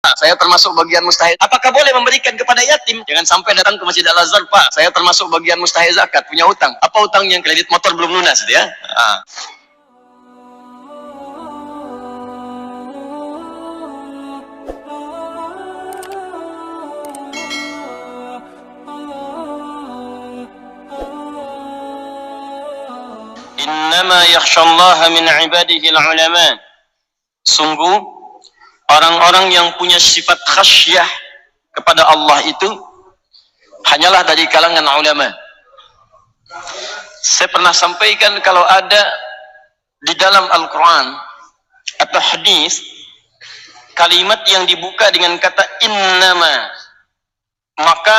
Pak, saya termasuk bagian mustahil. Apakah boleh memberikan kepada yatim? Jangan sampai datang ke Masjid Al-Azhar, Pak, saya termasuk bagian mustahil zakat, punya utang. Apa utang yang kredit motor belum lunas, ya? Innama yakhshallaha min ibadihi al-ulama. Sungguh orang-orang yang punya sifat khasyah kepada Allah itu hanyalah dari kalangan ulama. Saya pernah sampaikan kalau ada di dalam Al-Quran atau hadis kalimat yang dibuka dengan kata innama, maka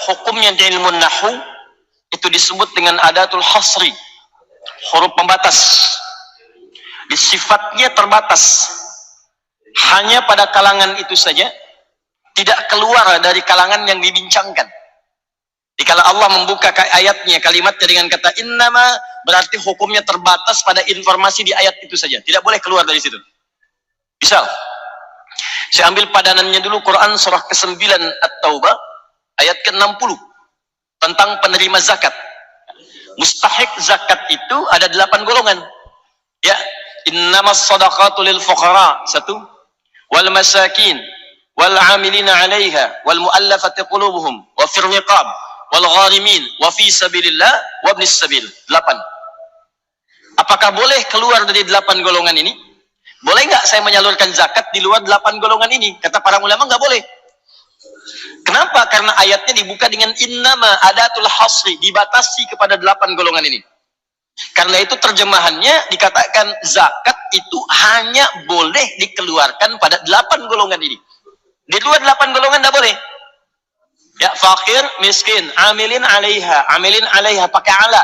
hukumnya di ilmu nahwu itu disebut dengan adatul hasri, huruf pembatas. Sifatnya terbatas, hanya pada kalangan itu saja, tidak keluar dari kalangan yang dibincangkan. Jika Allah membuka ayatnya, kalimatnya dengan kata innama, berarti hukumnya terbatas pada informasi di ayat itu saja, tidak boleh keluar dari situ. Misal, saya ambil padanannya dulu, Quran surah ke-9 At-Taubah ayat ke-60 tentang penerima zakat. Mustahik zakat itu ada 8 golongan, ya. Innamas shadaqatu lil fuqara, satu, wal masakin wal amilina 'alaiha wal muallafati qulubuhum wa fir riqab wal gharimin wa fi sabilillah wa ibnis sabil. 8. Apakah boleh keluar dari 8 golongan ini? Boleh nggak saya menyalurkan zakat di luar 8 golongan ini? Kata para ulama nggak boleh. Kenapa? Karena ayatnya dibuka dengan innama, adatul hasri, dibatasi kepada 8 golongan ini. Karena itu terjemahannya dikatakan zakat itu hanya boleh dikeluarkan pada 8 golongan ini. Di luar 8 golongan tidak boleh. Ya, fakir, miskin, amilin 'alaiha pakai ala.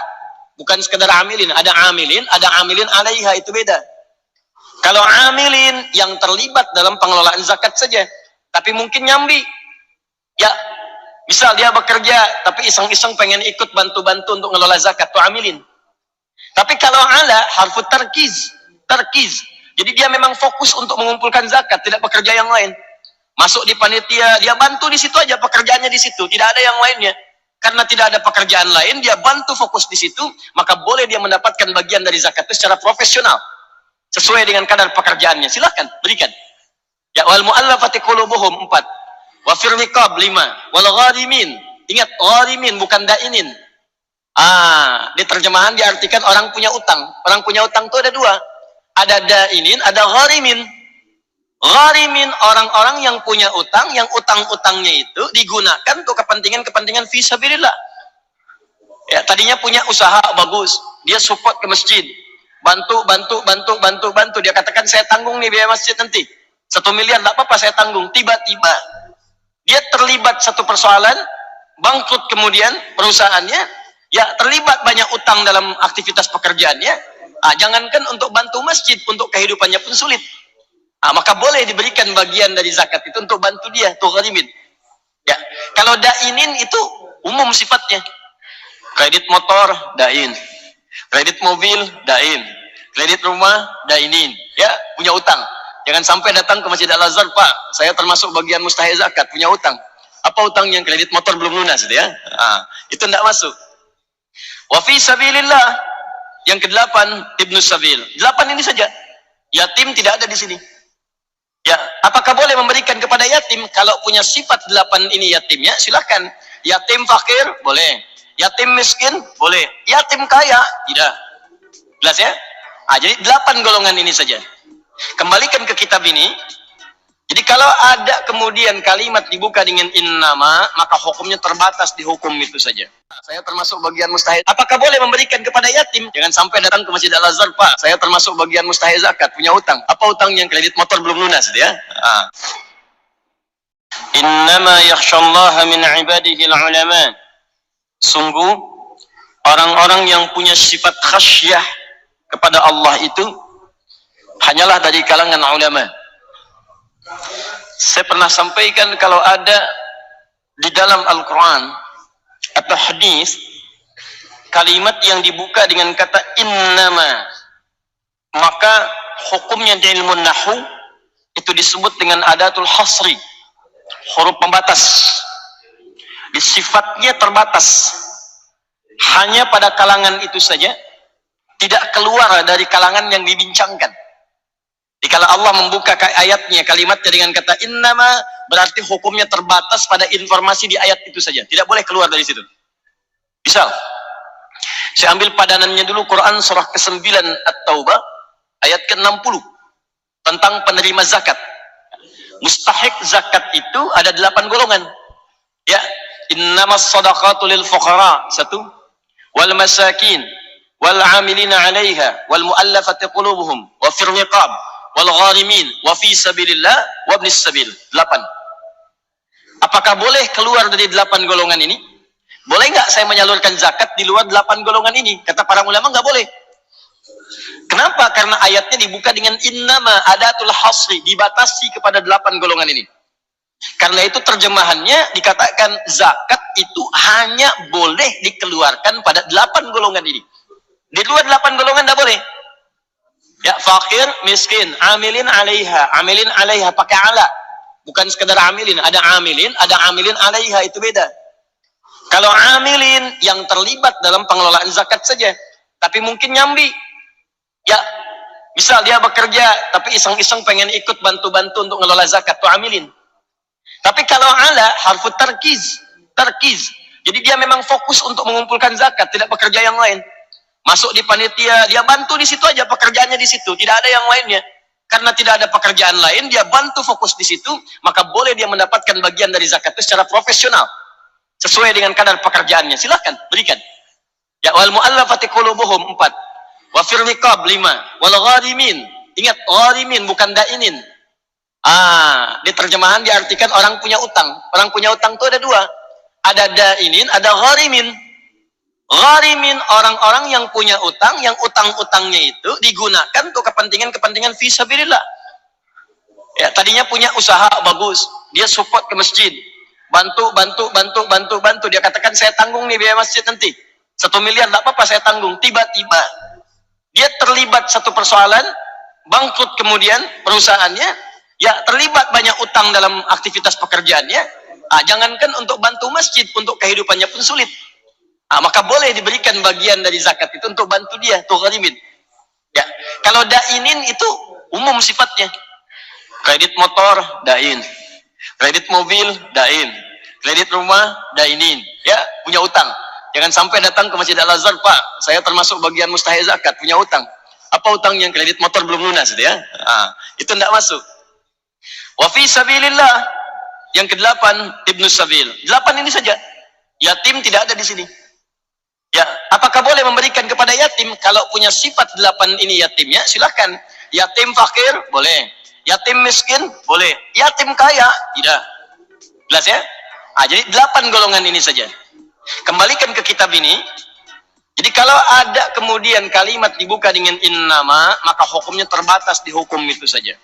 Bukan sekedar amilin, ada amilin 'alaiha, itu beda. Kalau amilin yang terlibat dalam pengelolaan zakat saja, tapi mungkin nyambi. Ya, misal dia bekerja tapi iseng-iseng pengen ikut bantu-bantu untuk ngelola zakat, tuh amilin. Tapi kalau ala, harfu tarkiz. Jadi dia memang fokus untuk mengumpulkan zakat, tidak bekerja yang lain. Masuk di panitia, dia bantu di situ aja, pekerjaannya di situ, tidak ada yang lainnya. Karena tidak ada pekerjaan lain, dia bantu fokus di situ, maka boleh dia mendapatkan bagian dari zakat itu secara profesional, sesuai dengan kadar pekerjaannya. Silakan berikan. Ya, wal muallafati qulubuhum 4, wa fir riqab 5, wal gharimin. Ingat, gharimin bukan dainin. Di terjemahan diartikan orang punya utang. Orang punya utang itu ada 2. Ada dainin, ada gharimin. Gharimin orang-orang yang punya utang, yang utang-utangnya itu digunakan untuk kepentingan fi sabilillah. Ya, tadinya punya usaha bagus, dia support ke masjid. Bantu. Dia katakan saya tanggung nih biaya masjid nanti. 1 miliar enggak apa-apa saya tanggung. Tiba-tiba dia terlibat satu persoalan, bangkrut kemudian perusahaannya, ya terlibat banyak utang dalam aktivitas pekerjaannya. Jangankan untuk bantu masjid, untuk kehidupannya pun sulit. Maka boleh diberikan bagian dari zakat itu untuk bantu dia, tuh gharimin. Ya, kalau dainin itu umum sifatnya. Kredit motor, dain. Kredit mobil, dain. Kredit rumah, dainin. Ya, punya utang. Jangan sampai datang ke Masjid Al-Azhar, Pak, saya termasuk bagian mustahil zakat, punya utang. Apa utang yang kredit motor belum lunas, ya? Itu tidak masuk. Wa fi sabilillah, yang ke-8, ibnus sabil. 8 ini saja. Yatim tidak ada di sini. Ya, apakah boleh memberikan kepada yatim? Kalau punya sifat 8 ini yatimnya, silakan. Yatim fakir, boleh. Yatim miskin, boleh. Yatim kaya, tidak. Jelas ya? Jadi 8 golongan ini saja. Kembalikan ke kitab ini. Jadi kalau ada kemudian kalimat dibuka dengan innama, maka hukumnya terbatas di hukum itu saja. Saya termasuk bagian mustahil. Apakah boleh memberikan kepada yatim? Jangan sampai datang ke Masjid Al-Azhar, Pak, saya termasuk bagian mustahil zakat, punya utang. Apa utang yang kredit motor belum lunas, ya? Innama yakhshallaha min ibadihi al-ulama. Sungguh orang-orang yang punya sifat khasyah kepada Allah itu hanyalah dari kalangan ulama. Saya pernah sampaikan kalau ada di dalam Al-Quran atau hadis kalimat yang dibuka dengan kata innama, maka hukumnya di ilmu nahwu itu disebut dengan adatul hasri, huruf pembatas. Sifatnya terbatas, hanya pada kalangan itu saja, tidak keluar dari kalangan yang dibincangkan. Jika Allah membuka ayatnya, kalimatnya dengan kata innama, berarti hukumnya terbatas pada informasi di ayat itu saja, tidak boleh keluar dari situ. Misal, saya ambil padanannya dulu, Quran surah ke-9 At-Taubah ayat ke-60 tentang penerima zakat. Mustahik zakat itu ada 8 golongan. Ya, innamas shadaqatu lil fuqara, 1, wal masakin, wal 'amilina 'alaiha, wal mu'allafati qulubuhum, wa fir riqab, wal gharimin, wa fi sabilillah, wa ibnis sabil. 8. Apakah boleh keluar dari 8 golongan ini? Boleh nggak saya menyalurkan zakat di luar 8 golongan ini? Kata para ulama nggak boleh. Kenapa? Karena ayatnya dibuka dengan innama, adatul hasri, dibatasi kepada 8 golongan ini. Karena itu terjemahannya dikatakan zakat itu hanya boleh dikeluarkan pada 8 golongan ini. Di luar 8 golongan tidak boleh. Ya, fakir, miskin, amilin 'alaiha pakai ala. Bukan sekedar amilin, ada amilin 'alaiha, itu beda. Kalau amilin yang terlibat dalam pengelolaan zakat saja, tapi mungkin nyambi. Ya, misal dia bekerja tapi iseng-iseng pengen ikut bantu-bantu untuk ngelola zakat, itu amilin. Tapi kalau ala, harfu tarkiz. Jadi dia memang fokus untuk mengumpulkan zakat, tidak bekerja yang lain. Masuk di panitia, dia bantu di situ aja, pekerjaannya di situ, tidak ada yang lainnya. Karena tidak ada pekerjaan lain, dia bantu fokus di situ, maka boleh dia mendapatkan bagian dari zakat itu secara profesional, sesuai dengan kadar pekerjaannya. Silahkan berikan. Ya, wal mu'allafati qulubuhum, 4, wa fir riqab, 5, wal gharimin. Ingat, gharimin bukan dainin. Di terjemahan diartikan orang punya utang. Orang punya utang itu ada 2. Ada dainin, ada gharimin. Gharimin, orang-orang yang punya utang, yang utang-utangnya itu digunakan untuk kepentingan-kepentingan fisabilillah. Ya, tadinya punya usaha bagus, dia support ke masjid. Bantu. Dia katakan saya tanggung nih biaya masjid nanti. 1 miliar, tidak apa-apa saya tanggung. Tiba-tiba dia terlibat satu persoalan, bangkrut kemudian perusahaannya, ya terlibat banyak utang dalam aktivitas pekerjaannya. Jangankan untuk bantu masjid, untuk kehidupannya pun sulit. Maka boleh diberikan bagian dari zakat itu untuk bantu dia, tuh gharimin. Ya, kalau dainin itu umum sifatnya. Kredit motor, dain. Kredit mobil, dain. Kredit rumah, dainin. Ya, punya utang. Jangan sampai datang ke Masjid Al-Azhar, Pak, saya termasuk bagian mustahil zakat, punya utang. Apa utangnya? Kredit motor belum lunas, gitu ya. Itu tidak masuk. Wa fi sabilillah, yang ke-8, ibnus sabil. 8 ini saja. Yatim tidak ada di sini. Ya, apakah boleh memberikan kepada yatim? Kalau punya sifat 8 ini yatimnya, silahkan. Yatim fakir, boleh. Yatim miskin, boleh. Yatim kaya, tidak. Jelas ya? Jadi 8 golongan ini saja. Kembalikan ke kitab ini. Jadi kalau ada kemudian kalimat dibuka dengan innama, maka hukumnya terbatas di hukum itu saja.